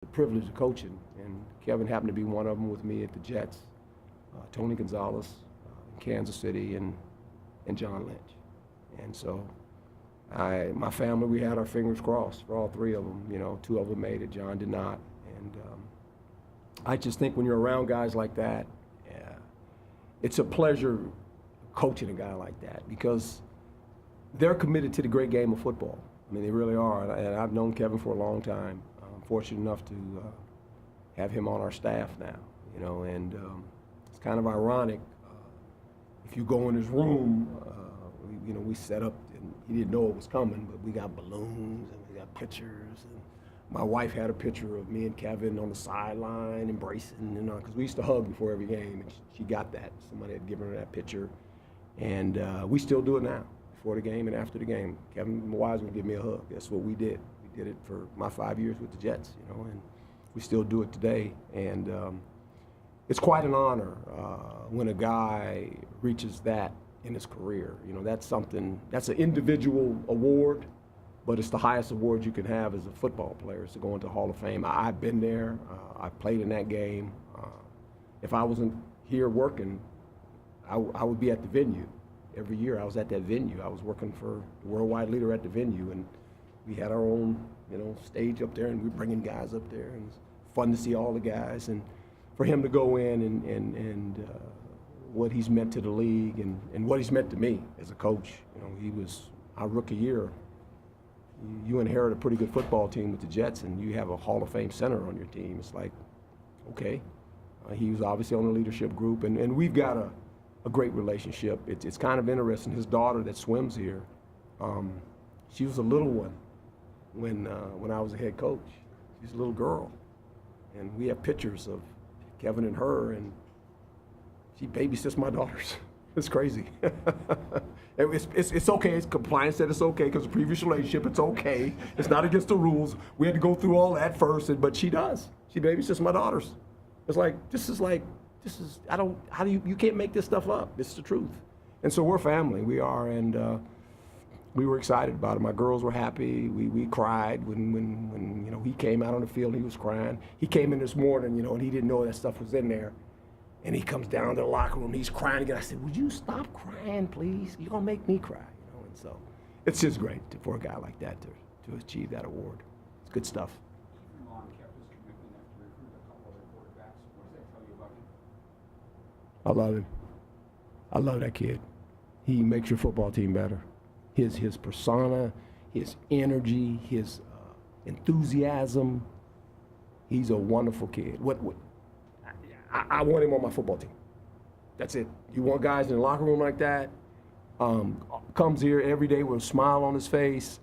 the privilege of coaching, and Kevin happened to be one of them with me at the Jets. Tony Gonzalez in Kansas City, and John Lynch. And so my family, we had our fingers crossed for all three of them. You know, two of them made it, John did not. And I just think when you're around guys like that, it's a pleasure coaching a guy like that because they're committed to the great game of football. I mean, they really are. And I've known Kevin for a long time. I'm fortunate enough to have him on our staff now, you know, and it's kind of ironic. If you go in his room, we set up, and he didn't know it was coming, but we got balloons and we got pictures. And my wife had a picture of me and Kevin on the sideline embracing, because we used to hug before every game, and she got that. Somebody had given her that picture. And we still do it now, before the game and after the game. Kevin Wise would give me a hug. That's what we did. We did it for my 5 years with the Jets, and we still do it today. And it's quite an honor when a guy reaches that in his career. That's something, that's an individual award, but it's the highest award you can have as a football player, is to go into Hall of Fame. I've been there. I've played in that game. If I wasn't here working, I would be at the venue. Every year I was at that venue. I was working for the worldwide leader at the venue, and we had our own, stage up there, and we were bringing guys up there, and it's fun to see all the guys. And for him to go in and what he's meant to the league and what he's meant to me as a coach. He was our rookie year. You inherit a pretty good football team with the Jets, and you have a Hall of Fame center on your team. It's like, okay. He was obviously on the leadership group, and we've got a great relationship. It's kind of interesting. His daughter that swims here, she was a little one when I was a head coach. She's a little girl, and we have pictures of Kevin and her, and she babysits my daughters. It's crazy. It's okay. It's compliance said it's okay because of previous relationship. It's okay. It's not against the rules. We had to go through all that first, but she does. She babysits my daughters. It's like you can't make this stuff up. It's the truth. And so we're family. We are, and we were excited about it. My girls were happy. We cried when he came out on the field. He was crying. He came in this morning, and he didn't know that stuff was in there. And he comes down to the locker room. He's crying again. I said, "Would you stop crying, please? You're gonna make me cry." And so it's just great for a guy like that to achieve that award. It's good stuff. Herm kept his commitment after recruiting a couple other quarterbacks. What does that tell you about him? I love him. I love that kid. He makes your football team better. His persona, his energy, his enthusiasm. He's a wonderful kid. I want him on my football team. That's it. You want guys in the locker room like that? Comes here every day with a smile on his face.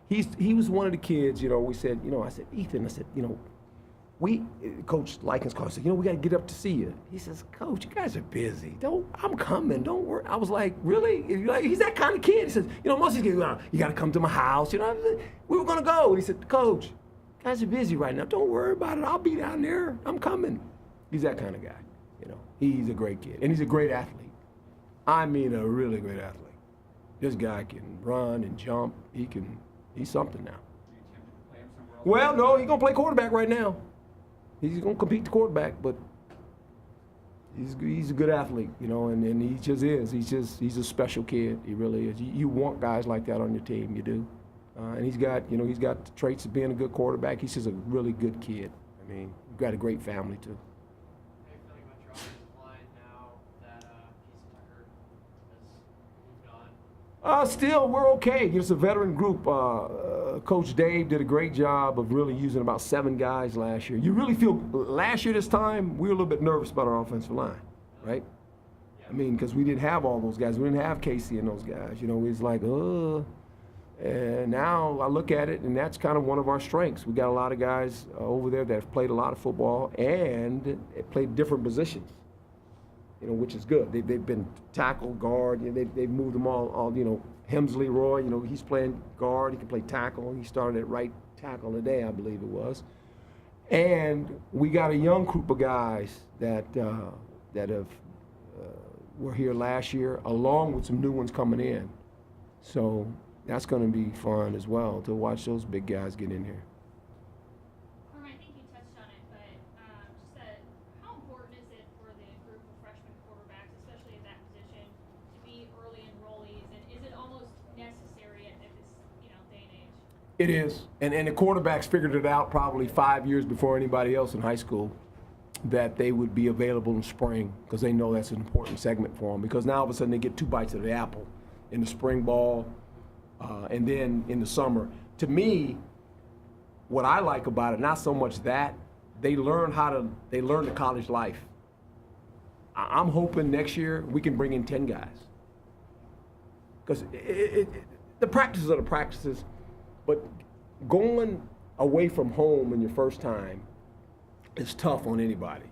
He was one of the kids, we said, I said, Ethan, Coach Likens called, I said, we got to get up to see you. He says, Coach, you guys are busy. I'm coming, don't worry. I was like, really? He's that kind of kid. He says, most of these kids, you got to come to my house. We were going to go. And he said, Coach, you guys are busy right now. Don't worry about it. I'll be down there. I'm coming. He's that kind of guy, He's a great kid, and he's a great athlete. I mean, a really great athlete. This guy can run and jump. He's something now. Well, no, he's gonna play quarterback right now. He's gonna compete the quarterback, but he's a good athlete, and he just is. He's a special kid. He really is. You want guys like that on your team, you do. And he's got the traits of being a good quarterback. He's just a really good kid. I mean, you've got a great family too. Still, we're okay. It's a veteran group. Coach Dave did a great job of really using about 7 guys last year. You really feel, last year this time, we were a little bit nervous about our offensive line, right? I mean, because we didn't have all those guys. We didn't have Casey and those guys. It was like, And now I look at it, and that's kind of one of our strengths. We got a lot of guys over there that have played a lot of football and played different positions. Which is good. They've been tackle, guard. They've moved them all. Hemsley Roy. He's playing guard. He can play tackle. He started at right tackle today, I believe it was. And we got a young group of guys that were here last year, along with some new ones coming in. So that's going to be fun as well to watch those big guys get in here. Herm, I think you touched It is, and the quarterbacks figured it out probably 5 years before anybody else in high school, that they would be available in spring because they know that's an important segment for them. Because now all of a sudden they get 2 bites of the apple in the spring ball, and then in the summer. To me, what I like about it, not so much that they learn the college life. I'm hoping next year we can bring in 10 guys, because the practices are the practices. But going away from home in your first time is tough on anybody.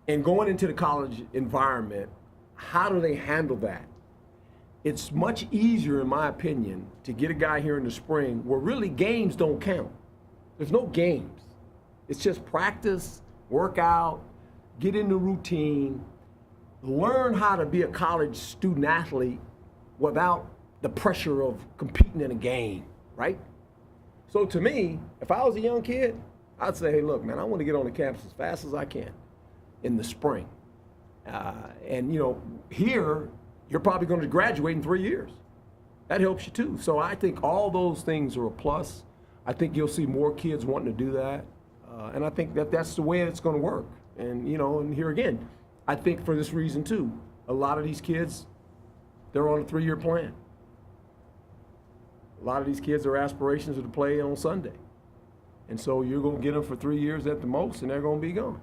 And going into the college environment, how do they handle that? It's much easier, in my opinion, to get a guy here in the spring where really games don't count. There's no games. It's just practice, workout, get in the routine, learn how to be a college student athlete without the pressure of competing in a game. Right? So to me, if I was a young kid, I'd say, hey, look, man, I want to get on the campus as fast as I can in the spring. And, you know, here, you're probably going to graduate in 3 years. That helps you too. So I think all those things are a plus. I think you'll see more kids wanting to do that. And I think that that's the way it's going to work. And, you know, and here again, I think for this reason too, a lot of these kids, they're on a 3-year plan. A lot of these kids, their aspirations are to play on Sunday. And so you're going to get them for 3 years at the most, and they're going to be gone.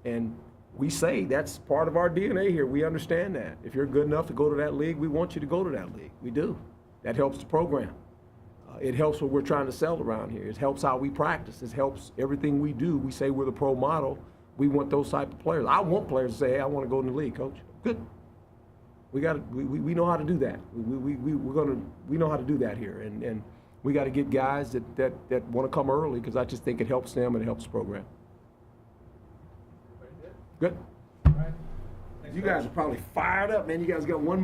And we say that's part of our DNA here. We understand that. If you're good enough to go to that league, we want you to go to that league. We do. That helps the program. It helps what we're trying to sell around here. It helps how we practice. It helps everything we do. We say we're the pro model. We want those type of players. I want players to say, hey, I want to go in the league, coach. Good. We know how to do that. We know how to do that here, and we got to get guys that want to come early, because I just think it helps them and it helps the program. Good. All right. You guys are probably fired up, man. You guys got one